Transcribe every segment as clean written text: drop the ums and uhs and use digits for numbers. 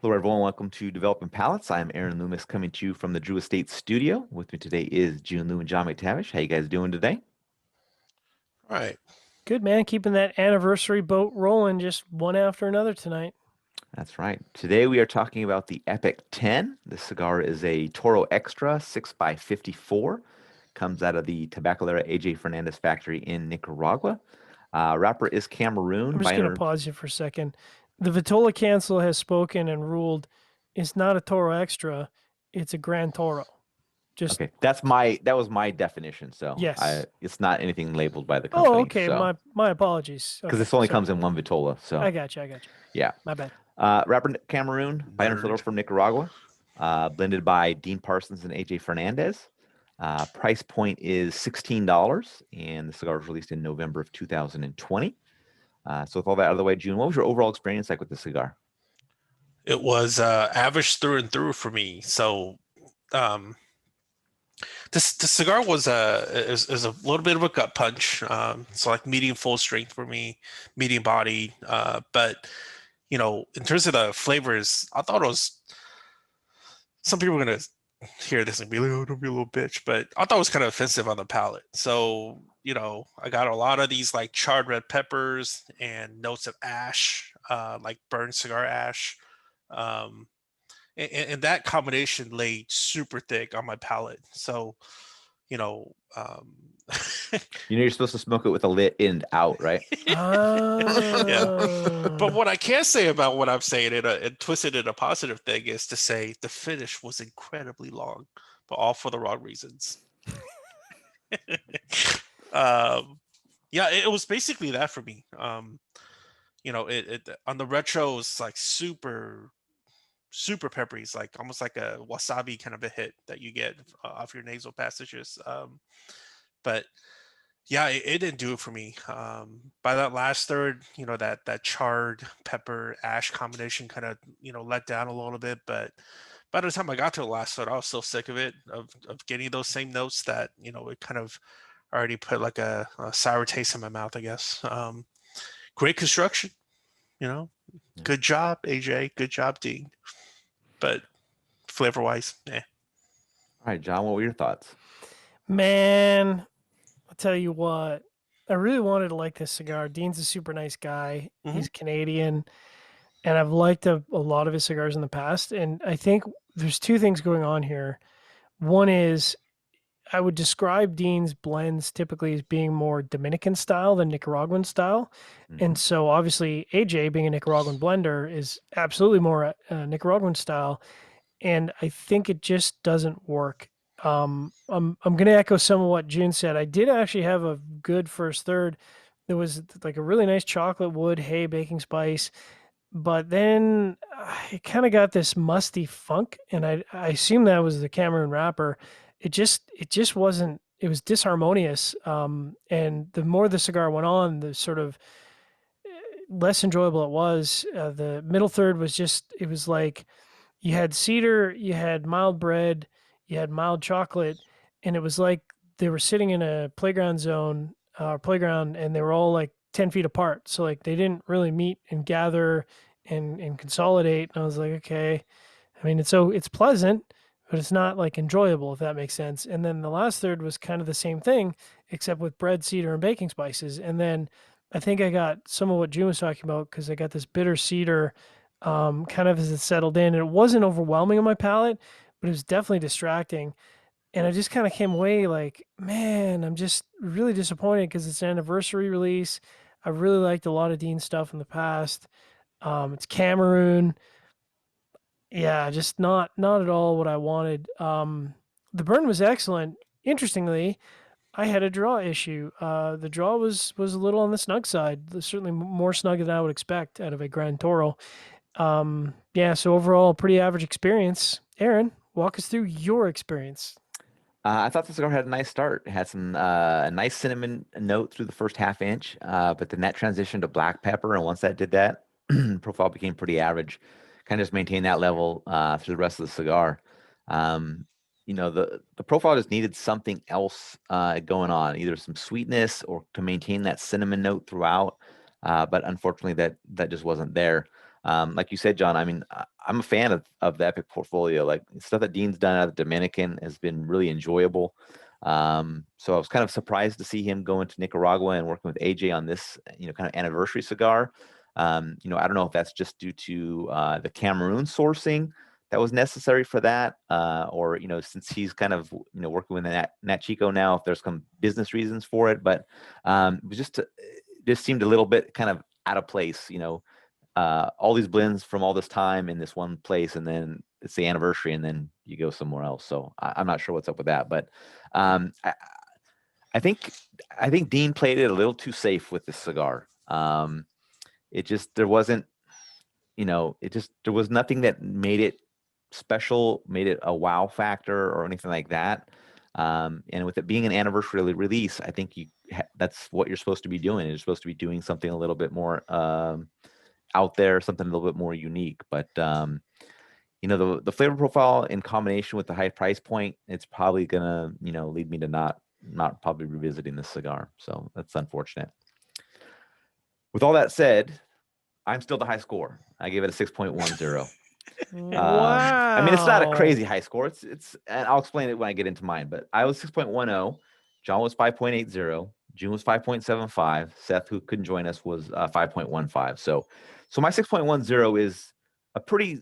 Hello, everyone. Welcome to Developing Palates. I'm Aaron Loomis coming to you from the Drew Estate studio. With me today is Jiunn and John McTavish. How you guys doing today? All right. Good man, keeping that anniversary boat rolling just one after another tonight. That's right. Today we are talking about the Epic 10. This cigar is a Toro Extra 6x54. Comes out of the Tabacalera AJ Fernandez factory in Nicaragua. Wrapper is Cameroon. I'm just going to Binder. pause you for a second. The Vitola Council has spoken and ruled it's not a Toro Extra, it's a Grand Toro. Just, Okay, that was my definition. So yes. it's not anything labeled by the Oh, company. okay. So My apologies. because Okay, this only sorry. comes in one Vitola. So I got you. yeah. My bad. Rapper Cameroon, binder filler Nerd. from Nicaragua, blended by Dean Parsons and AJ Fernandez. Price point is $16, and the cigar was released in November of 2020. So with all that out of the way, June, what was your overall experience like with the cigar? It was average through and through for me. So um, this the cigar was is a little bit of a gut punch. So like medium full strength for me, medium body. But in terms of the flavors, I thought it was. Some people are gonna hear this and be like, "Oh, don't be a little bitch," but I thought it was kind of offensive on the palate. So I got a lot of these like charred red peppers and notes of ash, like burned cigar ash. Um, and that combination laid super thick on my palate. So, you know, um, You know you're supposed to smoke it with a lit end out, right? yeah. But Ah. what I can say about what I'm saying and twisted in a positive thing is to say the finish was incredibly long, but all for the wrong reasons. um, yeah, it was basically that for me. It on the retro is like super peppery. It's like almost like a wasabi kind of a hit that you get off your nasal passages. But yeah, it didn't do it for me. By that last third, that charred pepper ash combination kind of let down a little bit. But by the time I got to the last third, I was so sick of it of getting those same notes that it kind of already put like a sour taste in my mouth, I guess. Great construction, you know, Yeah. good job, AJ. Good job, Dean. But flavor wise, eh. All right, John, what were your thoughts? Man, I'll tell you what. I really wanted to like this cigar. Dean's a super nice guy. Hmm. He's Canadian, and I've liked a lot of his cigars in the past. And I think there's two things going on here. One is I would describe Dean's blends typically as being more Dominican style than Nicaraguan style. Hmm. And so obviously AJ being a Nicaraguan blender is absolutely more Nicaraguan style. And I think it just doesn't work. I'm going to echo some of what June said. I did actually have a good first third. There was like a really nice chocolate wood, hay, baking spice, but then it kind of got this musty funk, and I assume that was the Cameroon wrapper. It just wasn't. It was disharmonious. And the more the cigar went on, the sort of less enjoyable it was. The middle third was just. It was like you had cedar, you had mild bread, you had mild chocolate, and it was like they were sitting in a playground zone, playground, and they were all like 10 feet apart. So like they didn't really meet and gather and consolidate. And I was like, okay. I mean, it's pleasant, but it's not like enjoyable if that makes sense. And then the last third was kind of the same thing, except with bread, cedar, and baking spices. And then I think I got some of what June was talking about because I got this bitter cedar kind of as it settled in. And it wasn't overwhelming on my palate, but it was definitely distracting. And I just kind of came away like, man, I'm just really disappointed because it's an anniversary release. I really liked a lot of Dean stuff in the past. It's Cameroon. Yeah, just not at all what I wanted. The burn was excellent. Interestingly, I had a draw issue. The draw was a little on the snug side. Certainly more snug than I would expect out of a Grand Toro. Yeah, so overall, pretty average experience. Aaron, walk us through your experience. I thought the cigar had a nice start. It had some a nice cinnamon note through the first half inch, but then that transitioned to black pepper, and once that did that, profile became pretty average. Kind of just maintained that level through the rest of the cigar. Um, the profile just needed something else going on, either some sweetness or to maintain that cinnamon note throughout. But unfortunately, that just wasn't there. Like you said, John, I mean, I'm a fan of the Epic portfolio. Like stuff that Dean's done out of the Dominican has been really enjoyable. So I was kind of surprised to see him go into Nicaragua and working with AJ on this, kind of anniversary cigar. I don't know if that's just due to the Cameroon sourcing that was necessary for that, or since he's kind of working with Nat Chico now, if there's some business reasons for it. But it was just seemed a little bit kind of out of place. All these blends from all this time in this one place, and then it's the anniversary, and then you go somewhere else. So I'm not sure what's up with that, but um, I, I think Dean played it a little too safe with this cigar. It just there wasn't, there was nothing that made it special, made it a wow factor or anything like that. And with it being an anniversary release, I think that's what you're supposed to be doing. You're supposed to be doing something a little bit more out there, something a little bit more unique. But the flavor profile in combination with the high price point, it's probably gonna lead me to not probably revisiting this cigar. So that's unfortunate. With all that said, I'm still the high score. I gave it a 6.10. Wow. I mean, it's not a crazy high score. It's and I'll explain it when I get into mine. But I was 6.10. John was 5.80. Jiunn was 5.75. Seth, who couldn't join us, was 5.15. So my 6.10 is a pretty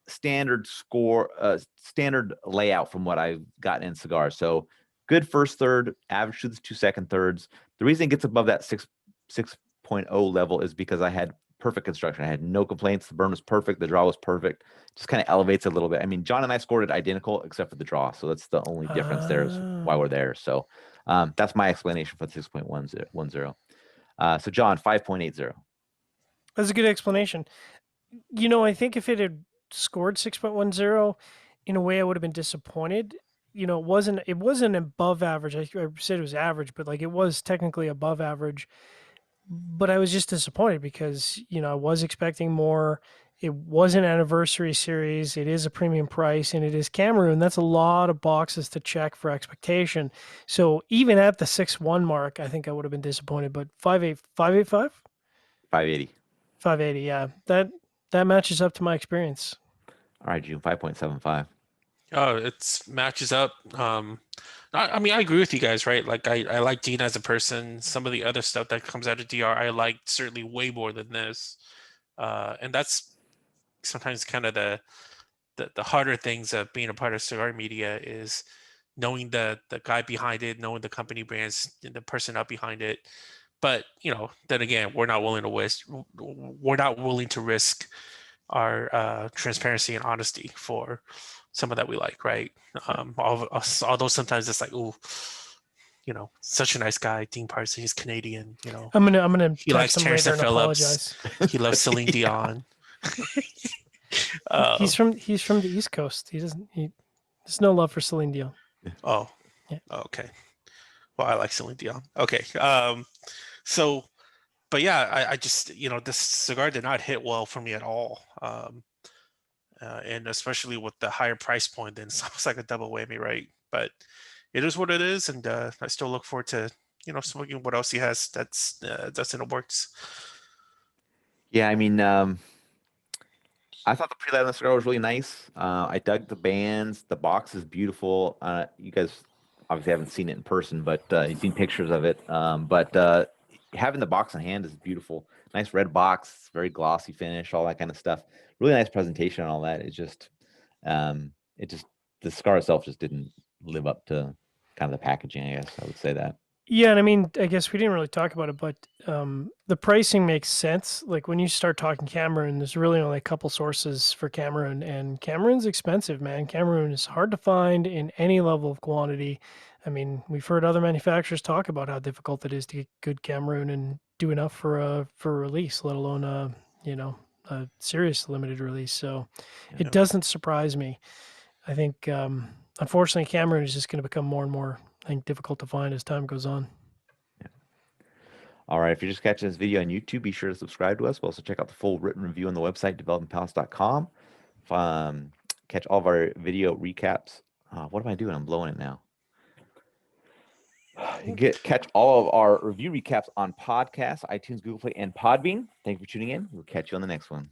standard score, standard layout from what I've gotten in cigars. So good first third, average to the 2 second thirds. The reason it gets above that 6.0 level is because I had perfect construction. I had no complaints. The burn was perfect. The draw was perfect. Just kind of elevates a little bit. I mean, John and I scored it identical except for the draw. So that's the only difference there is why we're there. So that's my explanation for the 6.10. So John, 5.80. That's a good explanation. I think if it had scored 6.10, in a way I would have been disappointed. It wasn't above average. I said it was average, but like it was technically above average. But I was just disappointed because, I was expecting more. It was an anniversary series. It is a premium price and it is Cameroon. That's a lot of boxes to check for expectation. So even at the 6.1 mark, I think I would have been disappointed, but 5.8, 5.85? 580. 580, yeah. That matches up to my experience. All right, June, 5.75. Oh, it's matches up. I mean, I agree with you guys, right? Like, I like Dean as a person. Some of the other stuff that comes out of DR, I like certainly way more than this. And that's sometimes kind of the harder things of being a part of cigar media is knowing the guy behind it, knowing the company brands, and the person up behind it. But then again, we're not willing to risk our transparency and honesty for someone that we like, right? Although sometimes it's like, oh, such a nice guy, Dean Parson, he's Canadian, I'm gonna he likes text him Terrence later and and Phillips, apologize. he loves Celine Dion. He's from the East Coast. There's no love for Celine Dion. Oh, Yeah. okay. Well, I like Celine Dion. Okay. So, but yeah, I just, this cigar did not hit well for me at all. And especially with the higher price point, then it's almost like a double whammy, right? But it is what it is, and I still look forward to smoking what else he has that's in the works. Yeah, I mean, I thought the pre-light on the cigar was really nice. I dug the bands. The box is beautiful. You guys obviously haven't seen it in person, but you've seen pictures of it. But having the box in hand is beautiful. Nice red box, very glossy finish, all that kind of stuff. Really nice presentation and all that. It just the cigar itself just didn't live up to kind of the packaging. I guess I would say that. Yeah, and I mean, I guess we didn't really talk about it, but the pricing makes sense. Like when you start talking Cameroon, there's really only a couple sources for Cameroon, and Cameroon's expensive, man. Cameroon is hard to find in any level of quantity. I mean, we've heard other manufacturers talk about how difficult it is to get good Cameroon and do enough for a release, let alone a serious limited release. So it doesn't surprise me. I think unfortunately Cameroon is just going to become more and more, I think, difficult to find as time goes on. All right, if you're just catching this video on YouTube, be sure to subscribe to us. We'll also check out the full written review on the website, developmentpalace.com. Catch all of our video recaps. What am I doing? I'm blowing it now. Catch all of our review recaps on podcasts, iTunes, Google Play, and Podbean. Thank you for tuning in. We'll catch you on the next one.